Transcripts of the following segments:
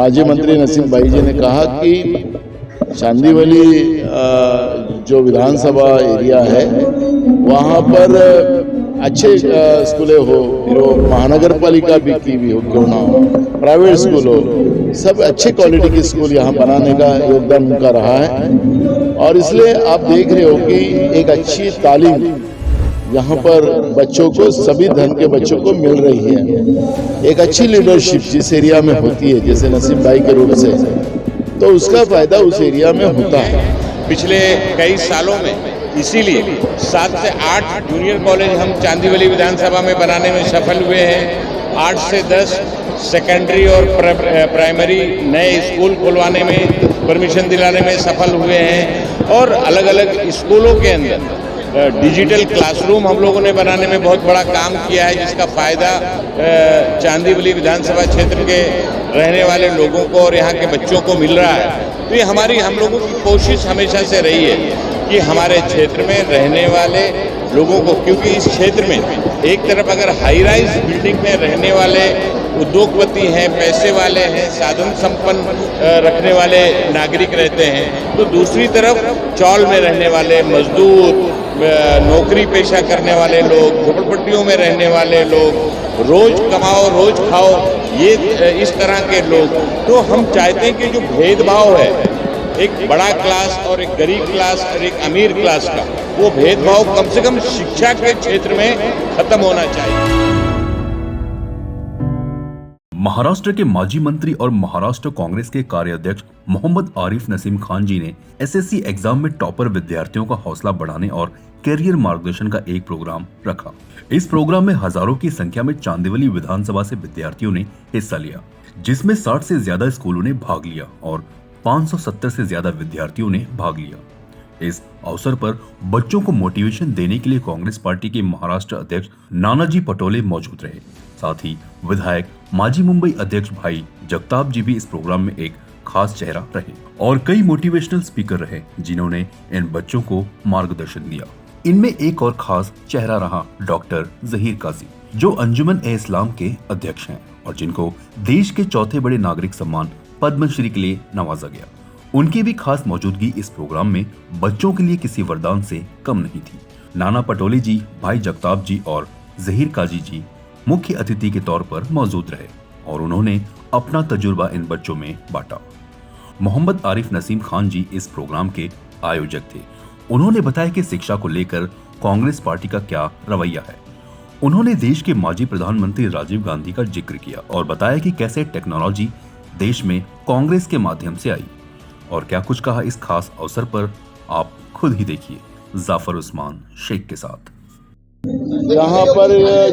माजी मंत्री नसीम भाई जी ने कहा कि चांदीवली जो विधानसभा एरिया है वहाँ पर अच्छे स्कूलें हो, फिर वो महानगर पालिका भी की भी हो क्यों ना हो, प्राइवेट स्कूल हो, सब अच्छे क्वालिटी के स्कूल यहाँ बनाने का योगदान उनका रहा है। और इसलिए आप देख रहे हो कि एक अच्छी तालीम यहाँ पर बच्चों को, सभी धर्म के बच्चों को मिल रही है। एक अच्छी लीडरशिप जिस एरिया में होती है, जैसे नसीम भाई के रूप से, तो उसका फायदा उस एरिया में होता है। पिछले कई सालों में इसीलिए 7 से 8 जूनियर कॉलेज हम चांदीवली विधानसभा में बनाने में सफल हुए हैं। 8 से 10 सेकेंडरी और प्राइमरी नए स्कूल खुलवाने में, परमिशन दिलाने में सफल हुए हैं। और अलग अलग स्कूलों के अंदर डिजिटल क्लासरूम हम लोगों ने बनाने में बहुत बड़ा काम किया है, जिसका फ़ायदा चांदीवली विधानसभा क्षेत्र के रहने वाले लोगों को और यहाँ के बच्चों को मिल रहा है। तो ये हम लोगों की कोशिश हमेशा से रही है कि हमारे क्षेत्र में रहने वाले लोगों को, क्योंकि इस क्षेत्र में एक तरफ अगर हाई राइज बिल्डिंग में रहने वाले उद्योगपति हैं, पैसे वाले हैं, साधन संपन्न रखने वाले नागरिक रहते हैं, तो दूसरी तरफ चौल में रहने वाले मजदूर, नौकरी पेशा करने वाले लोग, झोपड़पट्टियों में रहने वाले लोग, रोज कमाओ रोज खाओ, ये इस तरह के लोग, तो हम चाहते हैं कि जो भेदभाव है एक बड़ा क्लास और एक गरीब क्लास और एक अमीर क्लास का, वो भेदभाव कम से कम शिक्षा के क्षेत्र में खत्म होना चाहिए। महाराष्ट्र के माजी मंत्री और महाराष्ट्र कांग्रेस के कार्याध्यक्ष मोहम्मद आरिफ नसीम खान जी ने एसएससी एग्जाम में टॉपर विद्यार्थियों का हौसला बढ़ाने और कैरियर मार्गदर्शन का एक प्रोग्राम रखा। इस प्रोग्राम में हजारों की संख्या में चांदीवली विधानसभा से विद्यार्थियों ने हिस्सा लिया, जिसमें 60 से ज्यादा स्कूलों ने भाग लिया और 570 से ज्यादा विद्यार्थियों ने भाग लिया। इस अवसर पर बच्चों को मोटिवेशन देने के लिए कांग्रेस पार्टी के महाराष्ट्र अध्यक्ष नानाजी पटोले मौजूद रहे। साथ ही विधायक माजी मुंबई अध्यक्ष भाई जगताप जी भी इस प्रोग्राम में एक खास चेहरा रहे और कई मोटिवेशनल स्पीकर रहे, जिन्होंने इन बच्चों को मार्गदर्शन दिया। इनमें एक और खास चेहरा रहा डॉक्टर जहीर काजी, जो अंजुमन ए इस्लाम के अध्यक्ष हैं और जिनको देश के चौथे बड़े नागरिक सम्मान पद्मश्री के लिए नवाजा गया। उनकी भी खास मौजूदगी इस प्रोग्राम में बच्चों के लिए किसी वरदान से कम नहीं थी। नाना पटोले जी, भाई जगताप जी और जहीर काजी जी मुख्य अतिथि के तौर पर मौजूद रहे और उन्होंने अपना तजुर्बा इन बच्चों में बांटा। मोहम्मद आरिफ नसीम खान जी इस प्रोग्राम के आयोजक थे। उन्होंने बताया कि शिक्षा को लेकर कांग्रेस पार्टी का क्या रवैया है। उन्होंने देश के माजी प्रधानमंत्री राजीव गांधी का जिक्र किया और बताया कि कैसे टेक्नोलॉजी देश में कांग्रेस के माध्यम से आई और क्या कुछ कहा इस खास अवसर पर आप खुद ही देखिए जाफर उस्मान शेख के साथ। यहाँ पर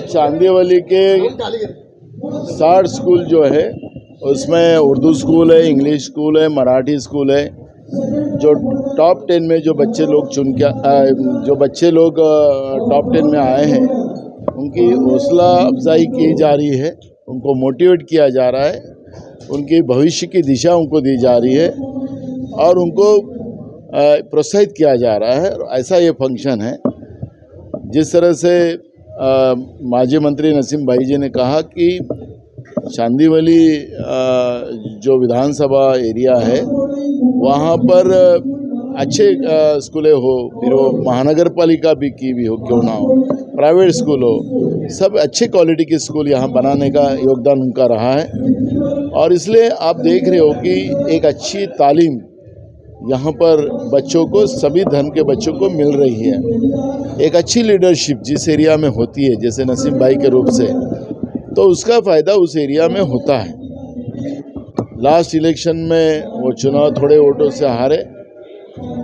चांदीवली के 60 स्कूल जो है उसमें उर्दू स्कूल है, इंग्लिश स्कूल है, मराठी स्कूल है। जो टॉप 10 में जो बच्चे लोग टॉप 10 में आए हैं, उनकी हौसला अफजाई की जा रही है, उनको मोटिवेट किया जा रहा है, उनकी भविष्य की दिशा उनको दी जा रही है और उनको प्रोत्साहित किया जा रहा है। ऐसा ये फंक्शन है। जिस तरह से माजी मंत्री नसीम भाई जी ने कहा कि चांदीवली जो विधानसभा एरिया है वहाँ पर अच्छे स्कूलें हो, फिर वो महानगर पालिका भी की भी हो क्यों ना हो, प्राइवेट स्कूल हो, सब अच्छे क्वालिटी के स्कूल यहाँ बनाने का योगदान उनका रहा है। और इसलिए आप देख रहे हो कि एक अच्छी तालीम यहाँ पर बच्चों को, सभी धर्म के बच्चों को मिल रही है। एक अच्छी लीडरशिप जिस एरिया में होती है, जैसे नसीम भाई के रूप से, तो उसका फ़ायदा उस एरिया में होता है। लास्ट इलेक्शन में वो चुनाव थोड़े वोटों से हारे।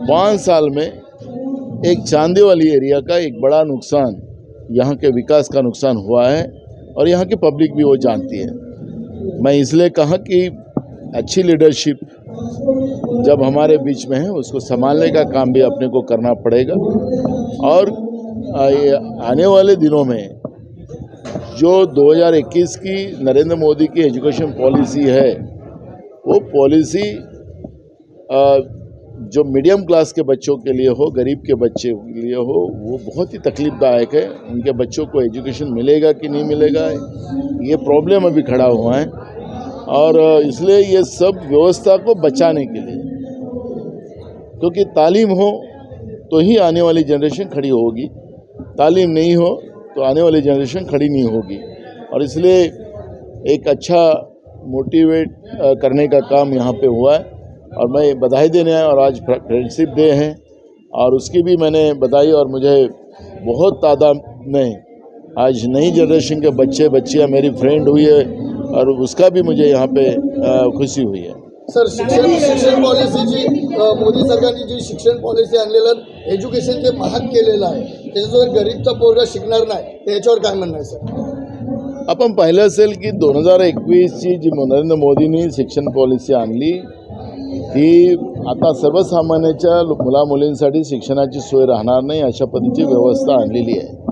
5 साल में एक चांदीवली एरिया का एक बड़ा नुकसान, यहाँ के विकास का नुकसान हुआ है और यहाँ की पब्लिक भी वो जानती है। मैं इसलिए कहा कि अच्छी लीडरशिप जब हमारे बीच में है, उसको संभालने का काम भी अपने को करना पड़ेगा। और आने वाले दिनों में जो 2021 की नरेंद्र मोदी की एजुकेशन पॉलिसी है, वो पॉलिसी जो मीडियम क्लास के बच्चों के लिए हो, गरीब के बच्चे के लिए हो, वो बहुत ही तकलीफदायक है। उनके बच्चों को एजुकेशन मिलेगा कि नहीं मिलेगा, ये प्रॉब्लम अभी खड़ा हुआ है। और इसलिए ये सब व्यवस्था को बचाने के लिए, क्योंकि तालीम हो तो ही आने वाली जनरेशन खड़ी होगी, तालीम नहीं हो तो आने वाली जनरेशन खड़ी नहीं होगी। और इसलिए एक अच्छा मोटिवेट करने का काम यहाँ पे हुआ है और मैं बधाई देने आया। और आज फ्रेंडशिप डे है और उसकी भी मैंने बधाई, और मुझे बहुत तादाद में आज नई जनरेशन के बच्चे बच्चियाँ मेरी फ्रेंड हुई है और उसका भी मुझे यहाँ पे खुशी हुई है। सर, शिक्षण पॉलिसीची मोदी सरकारने जी शिक्षण पॉलिसी आणलेलं एज्युकेशन जे महाग केलेलं आहे, त्याच्यावर गरीबचा पोरगा शिकणार नाही, त्याच्यावर काय म्हणणं आहे सर? आपण पाहिलं असेल की 2021ची जी नरेंद्र मोदींनी शिक्षण पॉलिसी आणली ती आता सर्वसामान्याच्या मुलामुलींसाठी शिक्षणाची सोय राहणार नाही अशा पद्धतीची व्यवस्था आणलेली आहे।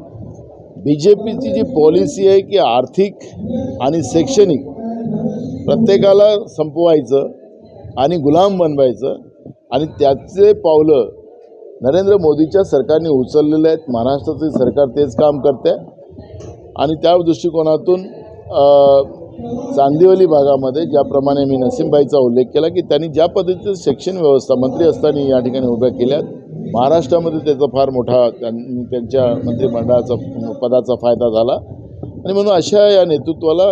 बीजेपीची जी पॉलिसी आहे की आर्थिक आणि शैक्षणिक प्रत्येकाला संपवायचं आणि गुलाम बनवायचं, आणि त्याचे पावलं नरेंद्र मोदीच्या सरकारने उचललेले आहेत। महाराष्ट्राचे सरकार तेच काम करते आणि त्या दृष्टिकोनातून चांदिवली भागामध्ये ज्याप्रमाणे मी नसीमबाईचा उल्लेख केला की त्यांनी ज्या पद्धतीचं शिक्षण व्यवस्था मंत्री असताना या ठिकाणी उभ्या केल्यात, महाराष्ट्रामध्ये त्याचा फार मोठा त्यांच्या मंत्रिमंडळाचा पदाचा फायदा झाला आणि म्हणून अशा या नेतृत्वाला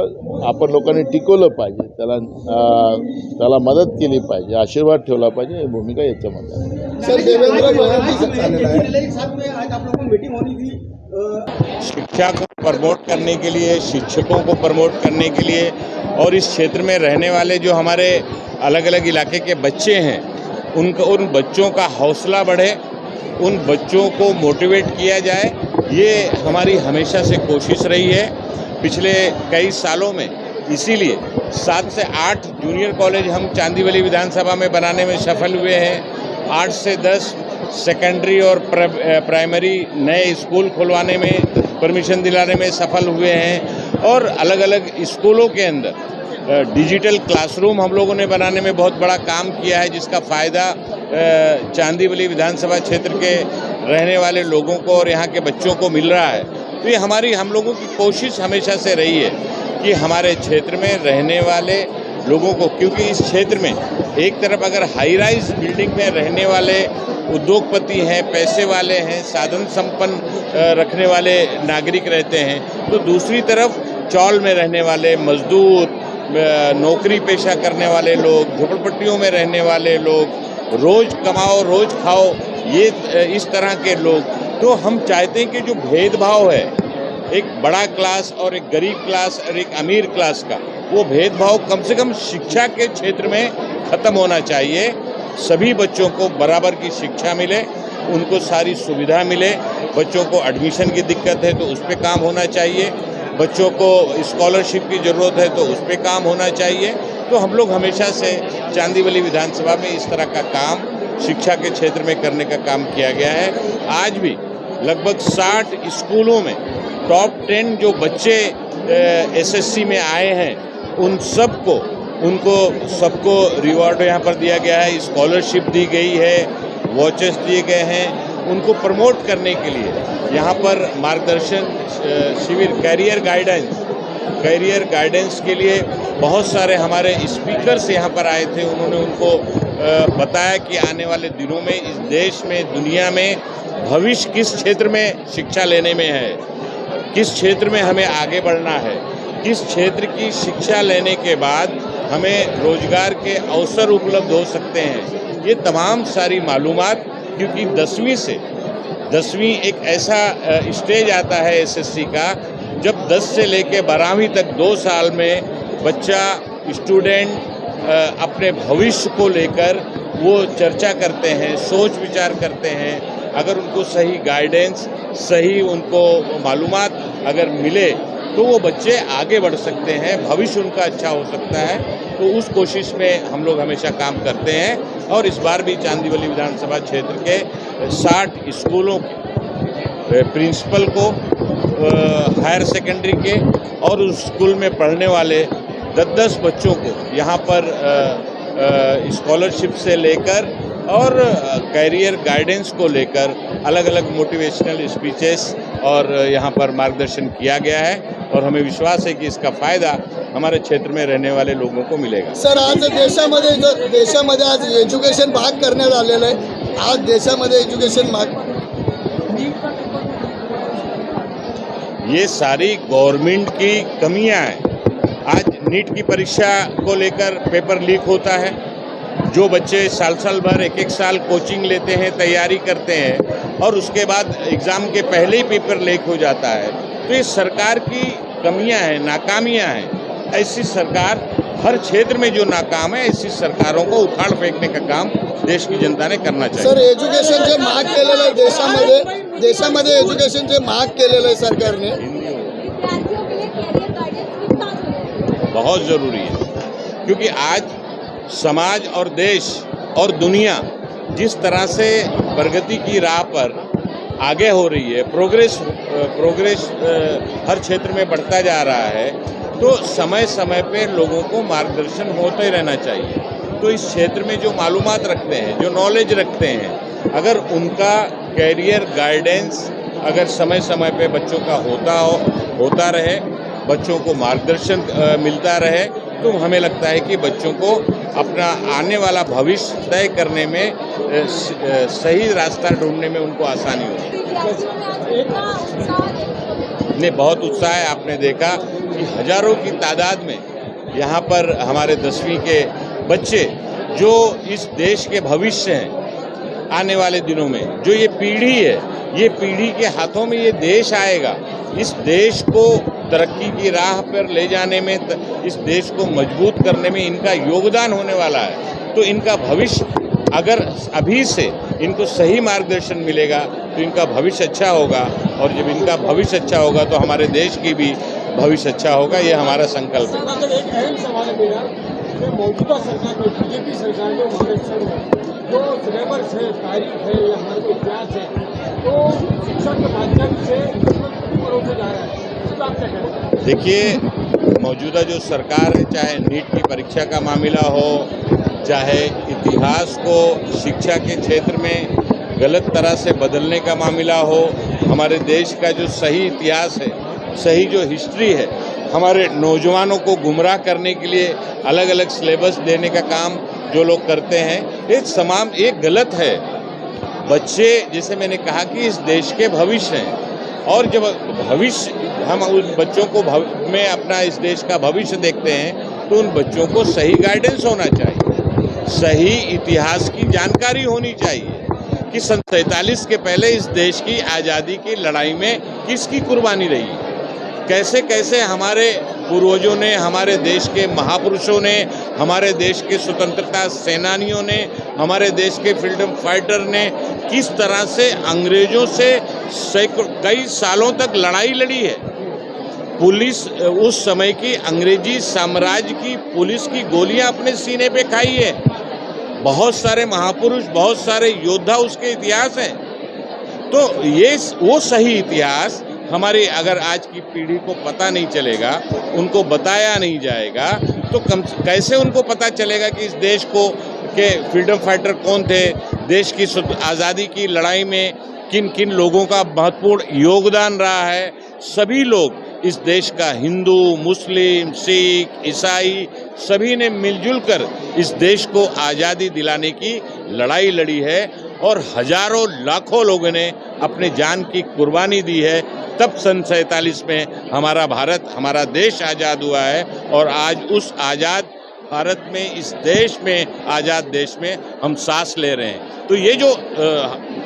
आपण लोकांनी टिकवलं पाहिजे, त्याला मदत केली पाहिजे, आशीर्वाद ठेवला पाहिजे, ही भूमिका याच्यामध्ये आहे। सर, देवेंद्र फडणवीस शिक्षा को प्रमोट करने के लिए, शिक्षकों को प्रमोट करने के लिए और इस क्षेत्र में रहने वाले जो हमारे अलग अलग इलाके के बच्चे हैं उन बच्चों का हौसला बढ़े, उन बच्चों को मोटिवेट किया जाए, ये हमारी हमेशा से कोशिश रही है पिछले कई सालों में। इसीलिए 7 से 8 जूनियर कॉलेज हम चांदीवली विधानसभा में बनाने में सफल हुए हैं। 8 से 10 सेकेंडरी और प्राइमरी नए स्कूल खुलवाने में, परमिशन दिलाने में सफल हुए हैं और अलग अलग स्कूलों के अंदर डिजिटल क्लासरूम हम लोगों ने बनाने में बहुत बड़ा काम किया है, जिसका फ़ायदा चांदीवली विधानसभा क्षेत्र के रहने वाले लोगों को और यहाँ के बच्चों को मिल रहा है। तो ये हम लोगों की कोशिश हमेशा से रही है कि हमारे क्षेत्र में रहने वाले लोगों को, क्योंकि इस क्षेत्र में एक तरफ अगर हाई राइज बिल्डिंग में रहने वाले उद्योगपति हैं, पैसे वाले हैं, साधन संपन्न रखने वाले नागरिक रहते हैं, तो दूसरी तरफ चौल में रहने वाले मजदूर, नौकरी पेशा करने वाले लोग, झोपड़पट्टियों में रहने वाले लोग, रोज़ कमाओ रोज़ खाओ, ये इस तरह के लोग, तो हम चाहते हैं कि जो भेदभाव है एक बड़ा क्लास और एक गरीब क्लास और एक अमीर क्लास का, वो भेदभाव कम से कम शिक्षा के क्षेत्र में ख़त्म होना चाहिए। सभी बच्चों को बराबर की शिक्षा मिले, उनको सारी सुविधा मिले। बच्चों को एडमिशन की दिक्कत है तो उस पर काम होना चाहिए, बच्चों को स्कॉलरशिप की ज़रूरत है तो उस पर काम होना चाहिए। तो हम लोग हमेशा से चांदीवली विधानसभा में इस तरह का काम शिक्षा के क्षेत्र में करने का काम किया गया है। आज भी लगभग 60 स्कूलों में टॉप 10 जो बच्चे एसएससी में आए हैं उन सबको रिवॉर्ड यहाँ पर दिया गया है, स्कॉलरशिप दी गई है, वॉचेस दिए गए हैं। उनको प्रमोट करने के लिए यहाँ पर मार्गदर्शन शिविर, कैरियर गाइडेंस के लिए बहुत सारे हमारे स्पीकर्स यहाँ पर आए थे। उन्होंने उनको बताया कि आने वाले दिनों में इस देश में, दुनिया में भविष्य किस क्षेत्र में शिक्षा लेने में है, किस क्षेत्र में हमें आगे बढ़ना है, किस क्षेत्र की शिक्षा लेने के बाद हमें रोजगार के अवसर उपलब्ध हो सकते हैं। ये तमाम सारी मालूमात, क्योंकि 10वीं एक ऐसा स्टेज आता है एसएससी का जब 10 से लेकर 12वीं तक 2 साल में बच्चा स्टूडेंट अपने भविष्य को लेकर वो चर्चा करते हैं, सोच विचार करते हैं। अगर उनको सही गाइडेंस, सही उनको मालूमात अगर मिले तो वो बच्चे आगे बढ़ सकते हैं, भविष्य उनका अच्छा हो सकता है। तो उस कोशिश में हम लोग हमेशा काम करते हैं और इस बार भी चांदीवली विधानसभा क्षेत्र के 60 स्कूलों के प्रिंसिपल को, हायर सेकेंडरी के और उस स्कूल में पढ़ने वाले 10-10 बच्चों को यहाँ पर स्कॉलरशिप से लेकर और कैरियर गाइडेंस को लेकर अलग अलग मोटिवेशनल स्पीचेस और यहाँ पर मार्गदर्शन किया गया है। और हमें विश्वास है कि इसका फ़ायदा हमारे क्षेत्र में रहने वाले लोगों को मिलेगा। सर आज देशामध्ये आज एज्युकेशन भाग करण्यात आलेलं आहे. आज देशामध्ये एज्युकेशन भाग ये सारी गवर्नमेंट की कमियां हैं। आज नीट की परीक्षा को लेकर पेपर लीक होता है। जो बच्चे साल भर एक साल कोचिंग लेते हैं, तैयारी करते हैं और उसके बाद एग्ज़ाम के पहले ही पेपर लीक हो जाता है। तो ये सरकार की कमियां हैं, नाकामियां हैं। ऐसी सरकार हर क्षेत्र में जो नाकाम है, ऐसी सरकारों को उखाड़ फेंकने का काम देश की जनता ने करना चाहिए। सर एज्युकेशन जे महाग केलेलं आहे देशामध्ये एज्युकेशन जे महाग केलेलं आहे सरकारने, विद्यार्थियों के लिए कैरियर गाइडेंस कितना जरूरी है? बहुत ज़रूरी है, क्योंकि आज समाज और देश और दुनिया जिस तरह से प्रगति की राह पर आगे हो रही है, प्रोग्रेस हर क्षेत्र में बढ़ता जा रहा है, तो समय समय पे लोगों को मार्गदर्शन होते रहना चाहिए। तो इस क्षेत्र में जो मालूमात रखते हैं, जो नॉलेज रखते हैं, अगर उनका कैरियर गाइडेंस अगर समय समय पे बच्चों का होता रहे, बच्चों को मार्गदर्शन मिलता रहे, तो हमें लगता है कि बच्चों को अपना आने वाला भविष्य तय करने में सही रास्ता ढूंढने में उनको आसानी होगी। विद्यार्थियों में आज कितना उत्साह देखने को मिला? ने बहुत उत्साह है। आपने देखा कि हजारों की तादाद में यहाँ पर हमारे 10वीं के बच्चे जो इस देश के भविष्य हैं, आने वाले दिनों में जो ये पीढ़ी है, ये पीढ़ी के हाथों में ये देश आएगा। इस देश को तरक्की की राह पर ले जाने में, इस देश को मजबूत करने में इनका योगदान होने वाला है। तो इनका भविष्य अगर अभी से इनको सही मार्गदर्शन मिलेगा तो इनका भविष्य अच्छा होगा, और जब इनका भविष्य अच्छा होगा तो हमारे देश की भी भविष्य अच्छा होगा। ये हमारा संकल्प है। अगर एक अहम सवाल है मेरा कि मौजूदा सरकार में, बीजेपी सरकार में महाराष्ट्र में जो सिलेबस है, तारीख है या हमारे इतिहास है, तो शिक्षा के माध्यम से परोसा जा रहा है, इसका आप क्या कहते हैं? देखिए, मौजूदा जो सरकार है, चाहे नीट की परीक्षा का मामला हो, चाहे इतिहास को शिक्षा के क्षेत्र में गलत तरह से बदलने का मामला हो, हमारे देश का जो सही इतिहास है, सही जो हिस्ट्री है, हमारे नौजवानों को गुमराह करने के लिए अलग अलग सिलेबस देने का काम जो लोग करते हैं, ये गलत है। बच्चे, जैसे मैंने कहा कि इस देश के भविष्य हैं, और जब भविष्य हम उन बच्चों को में अपना इस देश का भविष्य देखते हैं, तो उन बच्चों को सही गाइडेंस होना चाहिए, सही इतिहास की जानकारी होनी चाहिए कि सन 47 के पहले इस देश की आज़ादी की लड़ाई में किसकी कुर्बानी रही, कैसे कैसे हमारे पूर्वजों ने, हमारे देश के महापुरुषों ने, हमारे देश के स्वतंत्रता सेनानियों ने, हमारे देश के फ्रीडम फाइटर ने किस तरह से अंग्रेजों से कई सालों तक लड़ाई लड़ी है। पुलिस उस समय की अंग्रेजी साम्राज्य की पुलिस की गोलियां अपने सीने पे खाई है। बहुत सारे महापुरुष, बहुत सारे योद्धा उसके इतिहास हैं। तो ये वो सही इतिहास हमारी अगर आज की पीढ़ी को पता नहीं चलेगा, उनको बताया नहीं जाएगा, तो कैसे उनको पता चलेगा कि इस देश को के फ्रीडम फाइटर कौन थे, देश की आज़ादी की लड़ाई में किन किन लोगों का महत्वपूर्ण योगदान रहा है। सभी लोग इस देश का, हिंदू, मुस्लिम, सिख, ईसाई, सभी ने मिलजुल कर इस देश को आज़ादी दिलाने की लड़ाई लड़ी है, और हजारों लाखों लोगों ने अपने जान की कुर्बानी दी है। तब सन 47 में हमारा भारत, हमारा देश आज़ाद हुआ है, और आज उस आज़ाद भारत में, इस देश में, आज़ाद देश में हम सांस ले रहे हैं। तो ये जो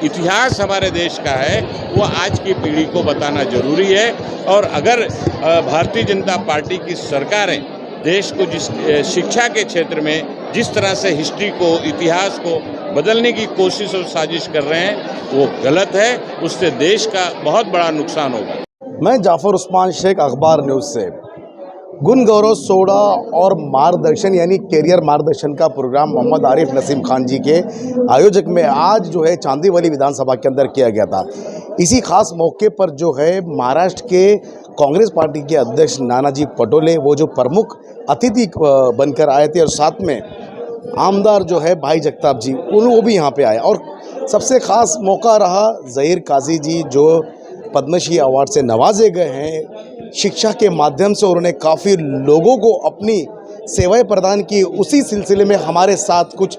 इतिहास हमारे देश का है, वो आज की पीढ़ी को बताना जरूरी है। और अगर भारतीय जनता पार्टी की सरकारें देश को जिस शिक्षा के क्षेत्र में जिस तरह से हिस्ट्री को, इतिहास को बदलने की कोशिश और साजिश कर रहे हैं, वो गलत है। उससे देश का बहुत बड़ा नुकसान होगा। मैं जाफर उस्मान शेख, अखबार न्यूज़ से। गुण गौरव सोड़ा और मार्गदर्शन यानी कैरियर मार्गदर्शन का प्रोग्राम मोहम्मद आरिफ नसीम खान जी के आयोजक में आज जो है चांदीवली विधानसभा के अंदर किया गया था। इसी खास मौके पर जो है महाराष्ट्र के कांग्रेस पार्टी के अध्यक्ष नानाजी पटोले वो जो प्रमुख अतिथि बनकर आए थे, और साथ में आमदार जो है भाई जगताप जी वो भी यहाँ पे आए। और सबसे ख़ास मौका रहा ज़हीर काजी जी जो पद्मश्री अवार्ड से नवाजे गए हैं, शिक्षा के माध्यम से उन्होंने काफ़ी लोगों को अपनी सेवाएं प्रदान की। उसी सिलसिले में हमारे साथ कुछ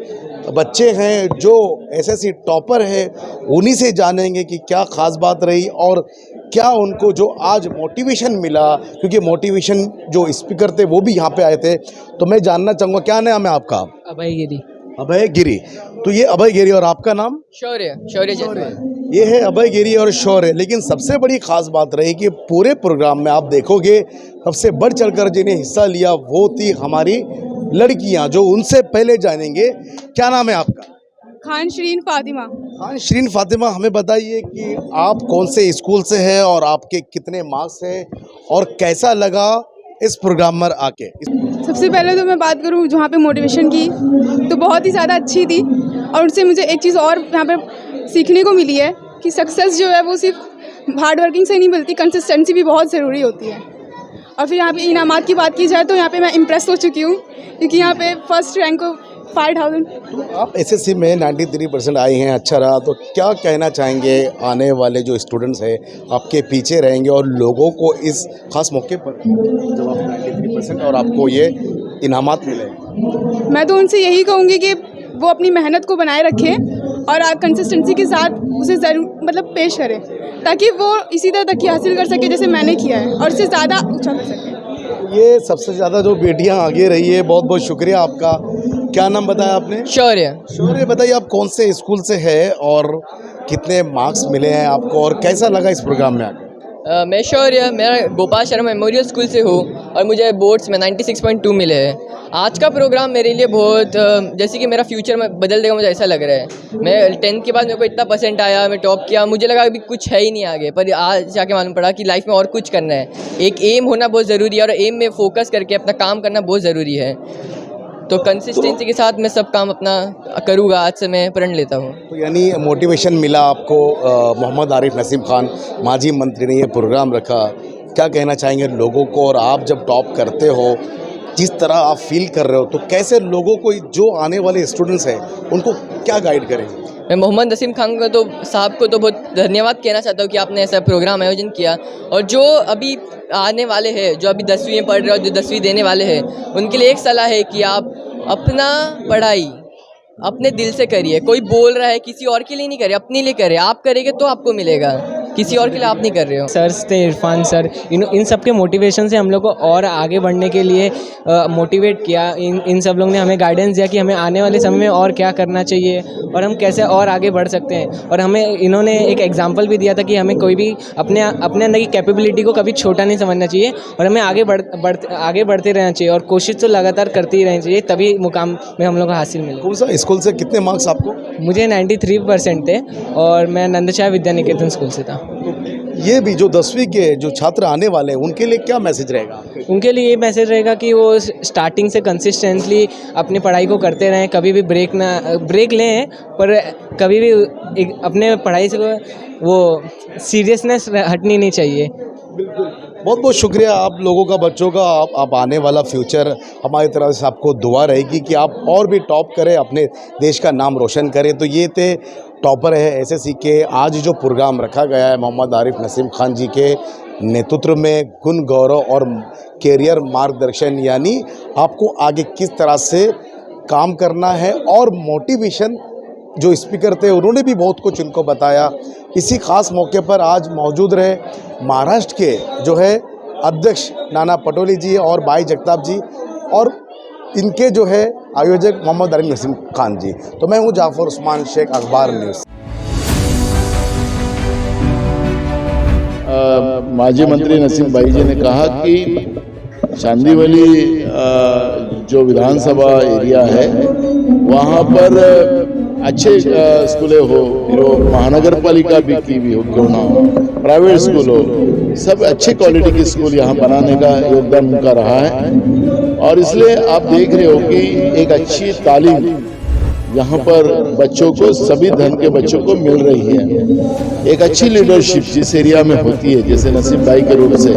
बच्चे हैं जो एसएससी टॉपर है, उन्हीं से जानेंगे कि क्या ख़ास बात रही और क्या उनको जो आज मोटिवेशन मिला, क्योंकि मोटिवेशन जो स्पीकर थे वो भी यहाँ पे आए थे। तो मैं जानना चाहूँगा, क्या नाम है आपका? अभय गिरी। अभय गिरी। तो ये अभय गिरी, और आपका नाम? शौर्य जायसवाल। ये है अभय गिरी और शौर्य। लेकिन सबसे बड़ी खास बात रही कि पूरे प्रोग्राम में आप देखोगे सबसे बढ़ चढ़कर जिन्हें हिस्सा लिया वो थी हमारी लड़कियां, जो उनसे पहले जानेंगे। क्या नाम है आपका? खान शरीन फातिमा। हाँ शरीन फातिमा, हमें बताइए कि आप कौन से स्कूल से हैं और आपके कितने मार्क्स हैं और कैसा लगा इस प्रोग्राम में आके? सबसे पहले तो मैं बात करूं जहाँ पे मोटिवेशन की, तो बहुत ही ज़्यादा अच्छी थी। और उनसे मुझे एक चीज़ और यहाँ पे सीखने को मिली है कि सक्सेस जो है वो सिर्फ हार्ड वर्किंग से नहीं मिलती, कंसिस्टेंसी भी बहुत ज़रूरी होती है। और फिर यहाँ पे इनामात की बात की जाए तो यहाँ पे मैं इम्प्रेस हो चुकी हूँ, क्योंकि यहाँ पे फर्स्ट रैंक को 5000। तो आप एसएससी में 93% आई हैं, अच्छा रहा। तो क्या कहना चाहेंगे आने वाले जो स्टूडेंट्स हैं आपके पीछे रहेंगे और लोगों को इस खास मौके पर जब आप 93% और आपको ये इनामात मिले? मैं तो उनसे यही कहूँगी कि वो अपनी मेहनत को बनाए रखें और कंसिस्टेंसी के साथ उसे ज़रूर मतलब पेश करें, ताकि वो इसी तरह तक हासिल कर सके जैसे मैंने किया है, और इससे ज़्यादा ऊंचा कर सके। ये सबसे ज़्यादा जो बेटियां आगे रही है, बहुत बहुत शुक्रिया आपका। क्या नाम बताया आपने? शौर्य। शौर्य, बताइए आप कौन से स्कूल से है और कितने मार्क्स मिले हैं आपको और कैसा लगा इस प्रोग्राम में आकर? मैं शौर्य, मैं गोपाल शर्मा मेमोरियल स्कूल से हूँ और मुझे बोर्ड्स में 96.2 मिले हैं। आज का प्रोग्राम मेरे लिए बहुत जैसे कि मेरा फ्यूचर में बदल देगा, मुझे ऐसा लग रहा है। मैं 10th के बाद मेरे को इतना परसेंट आया, मैं टॉप किया, मुझे लगा अभी कुछ है ही नहीं आगे, पर आज जाके मालूम पड़ा कि लाइफ में और कुछ करना है। एक एम होना बहुत ज़रूरी है और एम में फोकस करके अपना काम करना बहुत ज़रूरी है। तो कंसिस्टेंसी के साथ मैं सब काम अपना करूँगा, आज से मैं प्रण लेता हूँ। तो यानी मोटिवेशन मिला आपको। मोहम्मद आरिफ नसीम खान माजी मंत्री ने ये प्रोग्राम रखा, क्या कहना चाहेंगे लोगों को? और आप जब टॉप करते हो, जिस तरह आप फील कर रहे हो, तो कैसे लोगों को, जो आने वाले स्टूडेंट्स हैं, उनको क्या गाइड करेंगे? मैं मोहम्मद नसीम खान को तो साहब को तो बहुत धन्यवाद कहना चाहता हूँ कि आपने ऐसा प्रोग्राम आयोजन किया। और जो अभी आने वाले हैं, जो अभी 10वीं में पढ़ रहे हो, जो 10वीं देने वाले हैं, उनके लिए एक सलाह है कि आप अपना पढ़ाई अपने दिल से करिए। कोई बोल रहा है, किसी और के लिए नहीं करिए, अपने लिए करिए। आप करेंगे तो आपको मिलेगा, किसी और के लिए आप नहीं कर रहे हो। सर थे इरफान सर, इन सब के मोटिवेशन से हम लोग को और आगे बढ़ने के लिए मोटिवेट किया। इन सब लोग ने हमें गाइडेंस दिया कि हमें आने वाले समय में और क्या करना चाहिए और हम कैसे और आगे बढ़ सकते हैं। और हमें इन्होंने एक एग्जांपल भी दिया था कि हमें कोई भी अपने अंदर की कैपेबिलिटी को कभी छोटा नहीं समझना चाहिए और हमें आगे बढ़ते रहना चाहिए और कोशिश तो लगातार करते ही रहनी चाहिए, तभी मुकाम में हम लोग को हासिल मिले। कौन सा स्कूल से कितने मार्क्स आपको? मुझे 93% थे और मैं नंदशाह विद्या निकेतन स्कूल से था। ये भी जो 10वीं के जो छात्र आने वाले हैं, उनके लिए क्या मैसेज रहेगा? उनके लिए ये मैसेज रहेगा कि वो स्टार्टिंग से कंसिस्टेंटली अपनी पढ़ाई को करते रहें, कभी भी ब्रेक लें, पर कभी भी अपने पढ़ाई से वो सीरियसनेस हटनी नहीं चाहिए। बिल्कुल, बहुत बहुत शुक्रिया आप लोगों का, बच्चों का। आप आने वाला फ्यूचर हमारी तरफ से आपको दुआ रहेगी कि आप और भी टॉप करें, अपने देश का नाम रोशन करें। तो ये थे टॉपर है एसएससी के। आज जो प्रोग्राम रखा गया है मोहम्मद आरिफ नसीम खान जी के नेतृत्व में, गुण गौरव और कैरियर मार्गदर्शन, यानी आपको आगे किस तरह से काम करना है, और मोटिवेशन जो स्पीकर थे उन्होंने भी बहुत कुछ इनको बताया। इसी खास मौके पर आज मौजूद रहे महाराष्ट्र के जो है अध्यक्ष नाना पटोले जी और भाई जगताप जी, और इनके जो है आयोजक मोहम्मद आरिफ नसीम खान जी। तो मैं हूँ जाफर उस्मान शेख, अखबार न्यूज़। माजी मंत्री नसीम भाई जी ने कहा कि चांदीवली जो विधानसभा एरिया है वहाँ पर अच्छे स्कूलें हो, फिर वो महानगर पालिका भी की भी हो, क्यों ना हो, प्राइवेट स्कूल हो, सब अच्छे क्वालिटी के स्कूल यहाँ बनाने का योगदान उनका रहा है। और इसलिए आप देख रहे हो कि एक अच्छी तालीम यहाँ पर बच्चों को, सभी धर्म के बच्चों को मिल रही है। एक अच्छी लीडरशिप जिस एरिया में होती है, जैसे नसीम भाई के रूप से,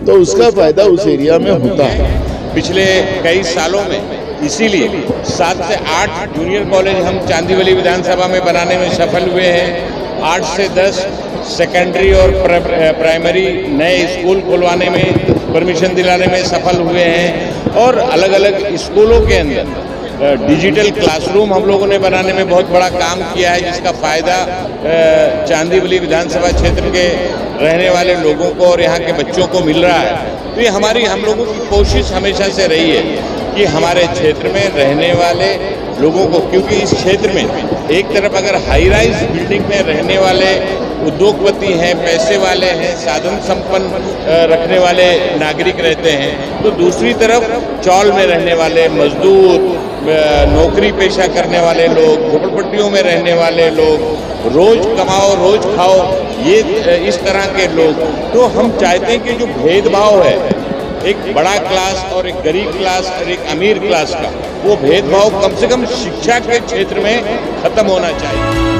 तो उसका फायदा उस एरिया में होता है। पिछले कई सालों में इसीलिए 7 से 8 जूनियर कॉलेज हम चांदीवली विधानसभा में बनाने में सफल हुए हैं। 8 से 10 सेकेंडरी और प्राइमरी नए स्कूल खुलवाने में, परमिशन दिलाने में सफल हुए हैं और अलग अलग स्कूलों के अंदर डिजिटल क्लासरूम हम लोगों ने बनाने में बहुत बड़ा काम किया है, जिसका फ़ायदा चांदीवली विधानसभा क्षेत्र के रहने वाले लोगों को और यहाँ के बच्चों को मिल रहा है। तो ये हम लोगों की कोशिश हमेशा से रही है कि हमारे क्षेत्र में रहने वाले लोगों को, क्योंकि इस क्षेत्र में एक तरफ अगर हाई राइज बिल्डिंग में रहने वाले उद्योगपति हैं, पैसे वाले हैं, साधन संपन्न रखने वाले नागरिक रहते हैं, तो दूसरी तरफ चौल में रहने वाले मजदूर, नौकरी पेशा करने वाले लोग, झोपड़पट्टियों में रहने वाले लोग, रोज कमाओ रोज खाओ, ये इस तरह के लोग, तो हम चाहते हैं कि जो भेदभाव है एक बड़ा क्लास और एक गरीब क्लास और एक अमीर क्लास का, वो भेदभाव कम से कम शिक्षा के क्षेत्र में खत्म होना चाहिए।